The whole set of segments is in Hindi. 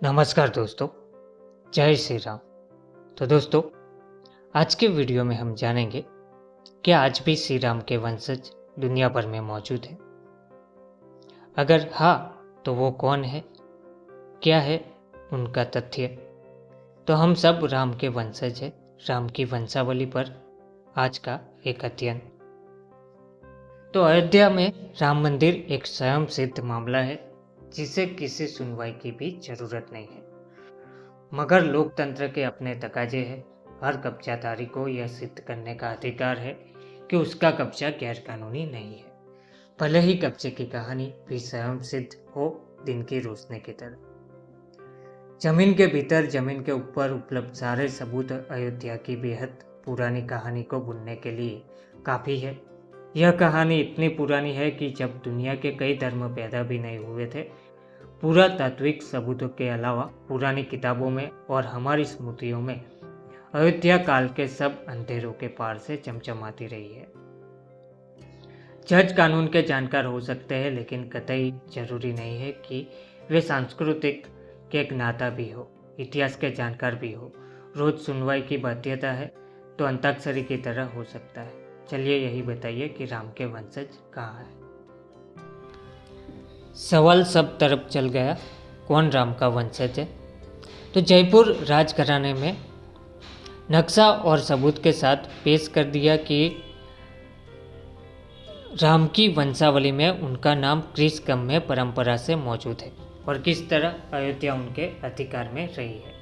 नमस्कार दोस्तों, जय श्री राम। तो दोस्तों, आज के वीडियो में हम जानेंगे कि आज भी श्री राम के वंशज दुनिया भर में मौजूद हैं। अगर हाँ, तो वो कौन है, क्या है उनका तथ्य। तो हम सब राम के वंशज हैं। राम की वंशावली पर आज का एक अध्ययन। तो अयोध्या में राम मंदिर एक स्वयं सिद्ध मामला है, जिसे किसी सुनवाई की भी जरूरत नहीं है। मगर लोकतंत्र के अपने तकाजे हैं। हर कब्जाधारी को यह सिद्ध करने का अधिकार है कि उसका कब्जा गैर कानूनी नहीं है, भले ही कब्जे की कहानी भी स्वयं सिद्ध हो, दिन की रोशनी की तरह। जमीन के भीतर, जमीन के ऊपर उपलब्ध सारे सबूत अयोध्या की बेहद पुरानी कहानी को बुनने के लिए काफी है। यह कहानी इतनी पुरानी है कि जब दुनिया के कई धर्म पैदा भी नहीं हुए थे, पुरातात्विक सबूतों के अलावा पुरानी किताबों में और हमारी स्मृतियों में अयोध्या काल के सब अंधेरों के पार से चमचमाती रही है। जज कानून के जानकार हो सकते हैं, लेकिन कतई जरूरी नहीं है कि वे सांस्कृतिक के ज्ञाता भी हो, इतिहास के जानकार भी हो। रोज सुनवाई की बाध्यता है तो अंताक्षरी की तरह हो सकता है। चलिए यही बताइए कि राम के वंशज कहाँ है। सवाल सब तरफ चल गया, कौन राम का वंशज है। तो जयपुर राजघराने में नक्शा और सबूत के साथ पेश कर दिया कि राम की वंशावली में उनका नाम क्रिस क्रम में परंपरा से मौजूद है और किस तरह अयोध्या उनके अधिकार में रही है।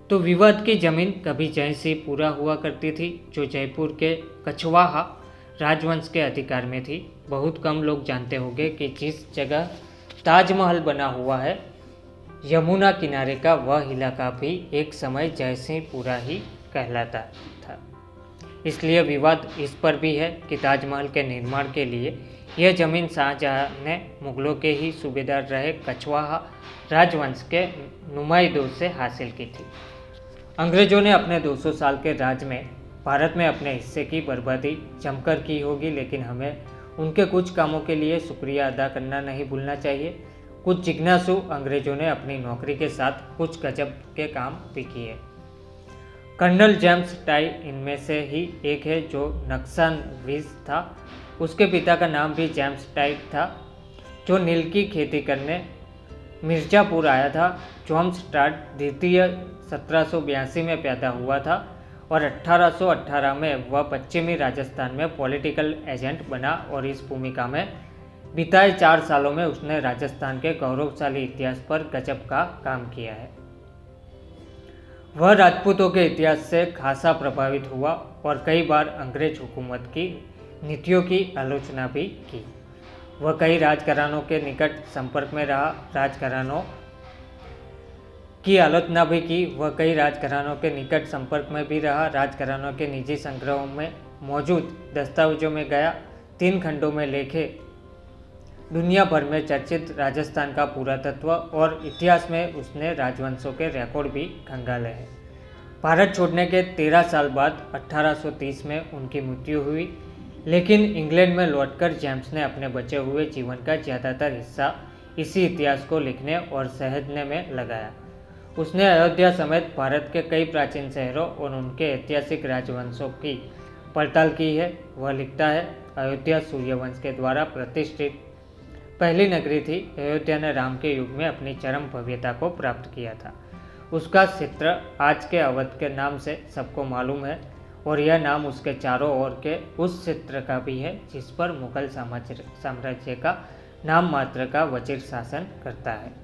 तो विवाद की जमीन कभी जय से पूरा हुआ करती थी, जो जयपुर के कछवाहा राजवंश के अधिकार में थी। बहुत कम लोग जानते होंगे कि जिस जगह ताजमहल बना हुआ है, यमुना किनारे का वह इलाका भी एक समय जयसिंहपुरा ही कहलाता था। इसलिए विवाद इस पर भी है कि ताजमहल के निर्माण के लिए यह जमीन शाहजहां ने मुगलों के ही सूबेदार रहे कछवाहा राजवंश के नुमाइंदों से हासिल की थी। अंग्रेजों ने अपने 200 साल के राज में भारत में अपने हिस्से की बर्बादी जमकर की होगी, लेकिन हमें उनके कुछ कामों के लिए शुक्रिया अदा करना नहीं भूलना चाहिए। कुछ जिज्ञासु अंग्रेजों ने अपनी नौकरी के साथ कुछ गजब के काम भी किए। कर्नल जेम्स टाई इनमें से ही एक है, जो नक्शानवीस था। उसके पिता का नाम भी जेम्स टाई था, जो नील की खेती करने मिर्जापुर आया था। जॉन्स टाड द्वितीय 1782 में पैदा हुआ था और 1818 में वह पश्चिमी राजस्थान में पॉलिटिकल एजेंट बना और इस भूमिका में बिताए 4 सालों में उसने राजस्थान के गौरवशाली इतिहास पर गजब का काम किया है। वह राजपूतों के इतिहास से खासा प्रभावित हुआ और कई बार अंग्रेज हुकूमत की नीतियों की आलोचना भी की। वह कई राजघरानों के निकट संपर्क में रहा, राजघरानों की आलोचना भी की। वह कई राजघरानों के निकट संपर्क में भी रहा, राजघरानों के निजी संग्रहों में मौजूद दस्तावेजों में गया। 3 खंडों में लिखे दुनिया भर में चर्चित राजस्थान का पुरातत्व और इतिहास में उसने राजवंशों के रिकॉर्ड भी खंगाले हैं। भारत छोड़ने के 13 साल बाद 1830 में उनकी मृत्यु हुई, लेकिन इंग्लैंड में लौटकर जेम्स ने अपने बचे हुए जीवन का ज़्यादातर हिस्सा इसी इतिहास को लिखने और सहेजने में लगाया। उसने अयोध्या समेत भारत के कई प्राचीन शहरों और उनके ऐतिहासिक राजवंशों की पड़ताल की है। वह लिखता है, अयोध्या सूर्यवंश के द्वारा प्रतिष्ठित पहली नगरी थी। अयोध्या ने राम के युग में अपनी चरम भव्यता को प्राप्त किया था। उसका क्षेत्र आज के अवध के नाम से सबको मालूम है और यह नाम उसके चारों ओर के उस क्षेत्र का भी है जिस पर मुगल साम्राज्य का नाम मात्र का वजीर शासन करता है।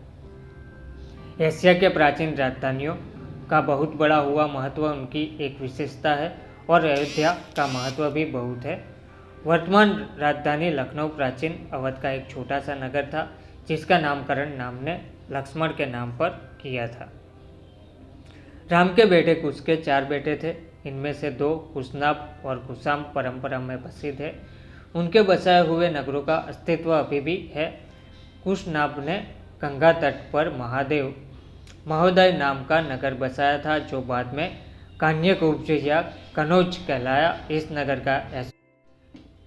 एशिया के प्राचीन राजधानियों का बहुत बड़ा हुआ महत्व उनकी एक विशेषता है और अयोध्या का महत्व भी बहुत है। वर्तमान राजधानी लखनऊ प्राचीन अवध का एक छोटा सा नगर था, जिसका नामकरण राम ने लक्ष्मण के नाम पर किया था। राम के बेटे कुश के 4 बेटे थे। इनमें से 2 कुशनाब और कुशाम परंपरा में प्रसिद्ध है। उनके बसाए हुए नगरों का अस्तित्व अभी भी है। कुशनाब ने गंगा तट पर महोदय नाम का नगर बसाया था, जो बाद में कान्यकुब्ज या कनौज कहलाया। इस नगर का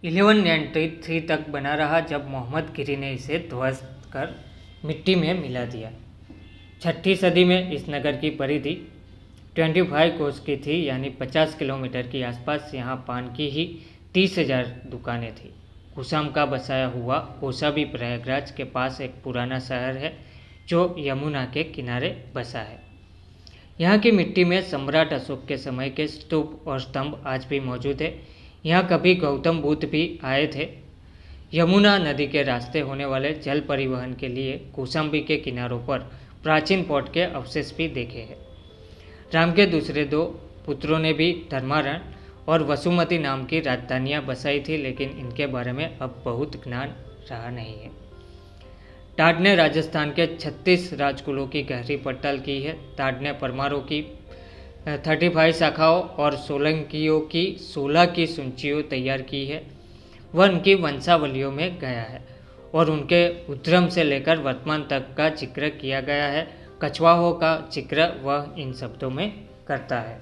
1193 तक बना रहा, जब मोहम्मद गिरी ने इसे ध्वस्त कर मिट्टी में मिला दिया। छठी सदी में इस नगर की परिधि 25 कोस की थी, यानी 50 किलोमीटर के आसपास। यहाँ पान की ही 30,000 दुकानें थी। कुशाम का बसाया हुआ कौशाम्बी प्रयागराज के पास एक पुराना शहर है जो यमुना के किनारे बसा है। यहाँ की मिट्टी में सम्राट अशोक के समय के स्तूप और स्तंभ आज भी मौजूद है। यहाँ कभी गौतम बुद्ध भी आए थे। यमुना नदी के रास्ते होने वाले जल परिवहन के लिए कौशाम्बी के किनारों पर प्राचीन पोर्ट के अवशेष भी देखे हैं। राम के दूसरे 2 पुत्रों ने भी धर्मारण और वसुमती नाम की राजधानियाँ बसाई थी, लेकिन इनके बारे में अब बहुत ज्ञान रहा नहीं है। टाट ने राजस्थान के 36 राजकुलों की गहरी पड़ताल की है। टाट ने परमारों की 35 शाखाओं और सोलंकियों की 16 की सूचियाँ तैयार की है। वह उनकी वंशावलियों में गया है और उनके उद्गम से लेकर वर्तमान तक का जिक्र किया गया है। कछवाहों का जिक्र वह इन शब्दों में करता है।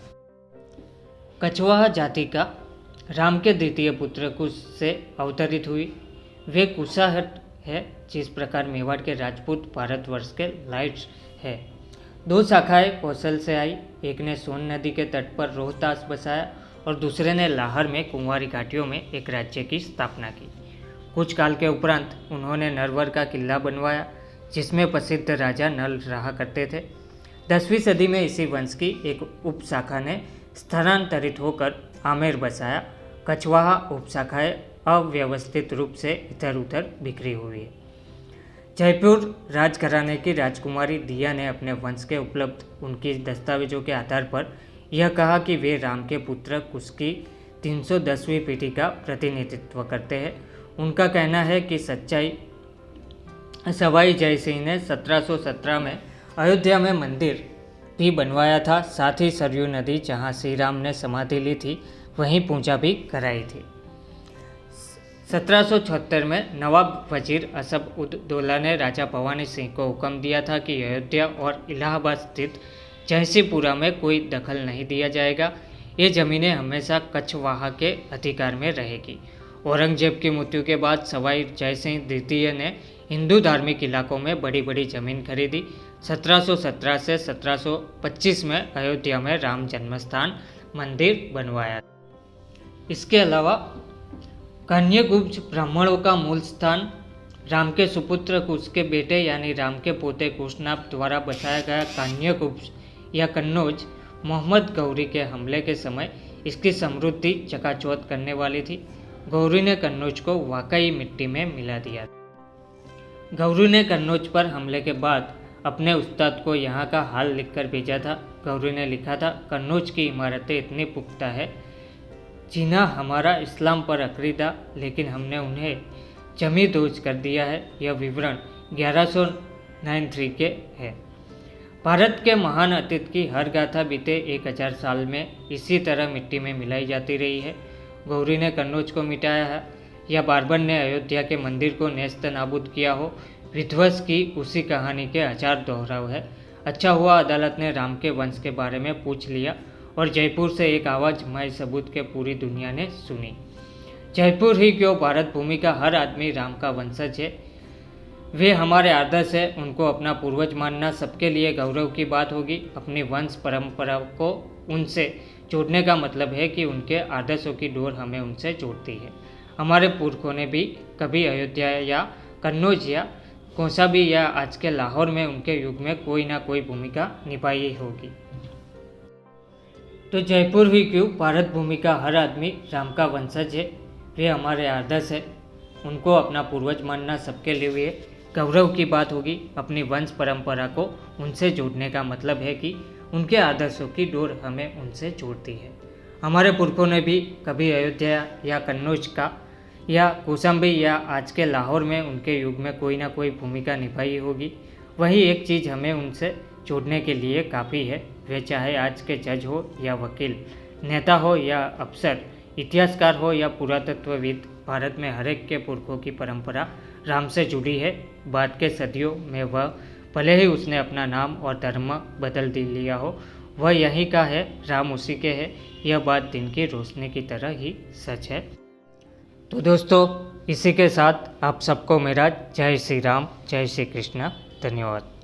कछवाहा जाति का राम के द्वितीय पुत्र कुश से अवतरित हुई। वे कुशाहट है, जिस प्रकार मेवाड़ के राजपूत भारतवर्ष के लाइट्स है। 2 शाखाएं कौशल से आई। एक ने सोन नदी के तट पर रोहतास बसाया और दूसरे ने लाहौर में कुंवारी घाटियों में एक राज्य की स्थापना की। कुछ काल के उपरांत उन्होंने नरवर का किला बनवाया, जिसमें प्रसिद्ध राजा नल रहा करते थे। 10वीं सदी में इसी वंश की एक उपशाखा ने स्थानांतरित होकर आमेर बसाया। कछवाहा उपशाखाएं अव्यवस्थित रूप से इधर उधर बिखरी हुई है। जयपुर राजघराने की राजकुमारी दिया ने अपने वंश के उपलब्ध उनकी दस्तावेजों के आधार पर यह कहा कि वे राम के पुत्र कुश की 310वीं पीढ़ी का प्रतिनिधित्व करते हैं। उनका कहना है कि सवाई जय सिंह ने 1717 में अयोध्या में मंदिर भी बनवाया था। साथ ही सरयू नदी, जहां श्री राम ने समाधि ली थी, वहीं पूजा भी कराई थी। 1776 में नवाब वजीर असफ उद दौला ने राजा भवानी सिंह को हुक्म दिया था कि अयोध्या और इलाहाबाद स्थित जयसिंहपुरा में कोई दखल नहीं दिया जाएगा। ये ज़मीनें हमेशा कछवाहा के अधिकार में रहेगी। औरंगजेब की मृत्यु के बाद सवाई जयसिंह द्वितीय ने हिंदू धार्मिक इलाकों में बड़ी बड़ी जमीन खरीदी। 1717 से 1725 में अयोध्या में राम जन्मस्थान मंदिर बनवाया। इसके अलावा कान्यकुब्ज ब्राह्मणों का मूल स्थान राम के सुपुत्र कुश के बेटे यानी राम के पोते कुशनाभ द्वारा बसाया गया कान्यकुब्ज या कन्नौज मोहम्मद गौरी के हमले के समय इसकी समृद्धि चकाचौंध करने वाली थी। गौरी ने कन्नौज को वाकई मिट्टी में मिला दिया। गौरी ने कन्नौज पर हमले के बाद अपने उस्ताद को यहाँ का हाल लिखकर भेजा था। गौरी ने लिखा था, कन्नौज की इमारतें इतनी पुख्ता है जिन्हें हमारा इस्लाम पर अकीदा, लेकिन हमने उन्हें जमींदोज कर दिया है। यह विवरण 1193 के है। भारत के महान अतीत की हर गाथा बीते 1000 साल में इसी तरह मिट्टी में मिलाई जाती रही है। गौरी ने कन्नौज को मिटाया है या बारबन ने अयोध्या के मंदिर को नेस्त नाबूद किया हो, विध्वंस की उसी कहानी के 1000 दोहराव है। अच्छा हुआ अदालत ने राम के वंश के बारे में पूछ लिया और जयपुर से एक आवाज़ मय सबूत के पूरी दुनिया ने सुनी। जयपुर ही क्यों, भारत भूमि का हर आदमी राम का वंशज है। वे हमारे आदर्श है, उनको अपना पूर्वज मानना सबके लिए गौरव की बात होगी। अपनी वंश परंपरा को उनसे जोड़ने का मतलब है कि उनके आदर्शों की डोर हमें उनसे जोड़ती है। हमारे पुरखों ने भी कभी अयोध्या या कन्नौज या कौशाम्बी या आज के लाहौर में उनके युग में कोई ना कोई भूमिका निभाई होगी। तो जयपुर ही क्यों, भारत भूमि का हर आदमी राम का वंशज है। वे हमारे आदर्श है, उनको अपना पूर्वज मानना सबके लिए गौरव की बात होगी। अपनी वंश परंपरा को उनसे जोड़ने का मतलब है कि उनके आदर्शों की डोर हमें उनसे जोड़ती है। हमारे पुरखों ने भी कभी अयोध्या या कन्नौज का या कौशाम्बी या आज के लाहौर में उनके युग में कोई ना कोई भूमिका निभाई होगी। वही एक चीज़ हमें उनसे जोड़ने के लिए काफ़ी है। वे चाहे आज के जज हो या वकील, नेता हो या अफसर, इतिहासकार हो या पुरातत्वविद, भारत में हर एक के पुरखों की परंपरा राम से जुड़ी है। बाद के सदियों में वह भले ही उसने अपना नाम और धर्म बदल लिया हो, वह यहीं का है, राम उसी के है। यह बात दिन की रोशनी की तरह ही सच है। तो दोस्तों, इसी के साथ आप सबको मेरा जय श्री राम, जय श्री कृष्ण, धन्यवाद।